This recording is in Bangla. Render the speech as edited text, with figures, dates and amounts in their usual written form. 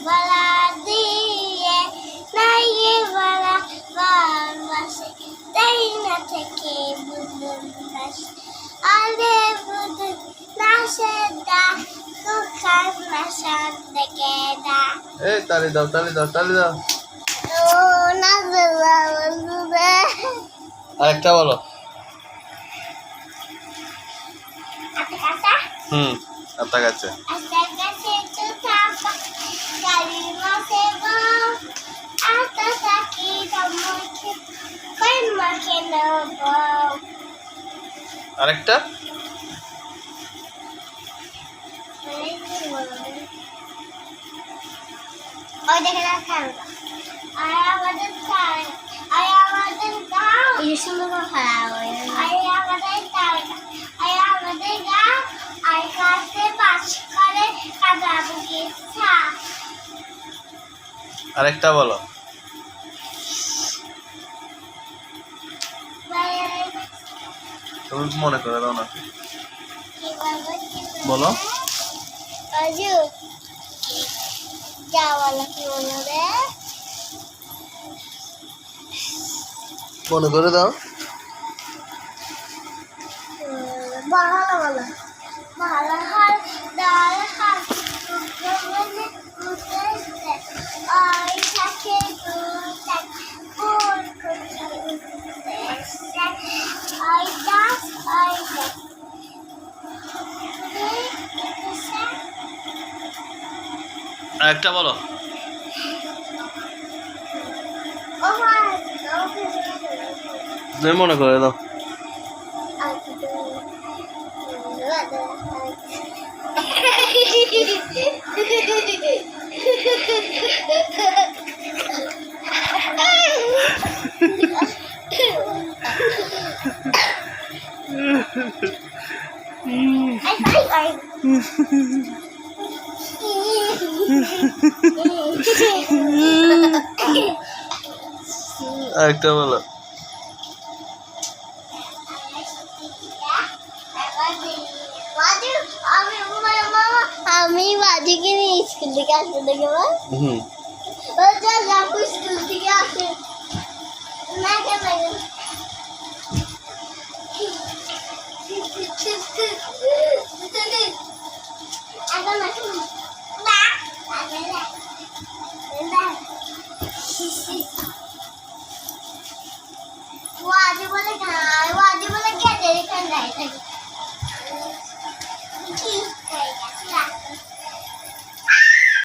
বলা দিয়ে নাই বলা বাসে তাই না থেকে বুদুন নাসে আরে বুদুন নাসে দা কুকার নাসার থেকে দা এই তালি দাও তালি দাও তালি দাও। ও নাচে বন্ধুরে আরেকটা বলো। আচ্ছা কাকা আত্মা গাছে আচ্ছা কাছে তো থাকা গালি মাসে বাও আতা তাকি দমকে কই মাকে নবো আরেকটা ওই দেখে রাখান আর আমাদের চাই আর আমাদের গাও এই সুন্দর খারাপ আর আমাদের চাই আর আমাদের গাও আর কাছে পাশ করে কাদাবু গেছা আরেকটা বলো। তুমি মনে করে দাও না বলো। আজু যাওয়ালা কি বলো রে মনে করে দাও। ভালো ভালো ভালো হাল ডাল হাল মনে মুখে আই থাকে দুটাক কোন আই ডাস আই ডাস আরেকটা বলো। ও ভাই তুমি মনে করে দাও। আরেকটা বলো। আমি বাজিকে নিয়ে স্কুল থেকে আসতে দেখে বল ও চল রাখু স্কুল থেকে আসে না কেন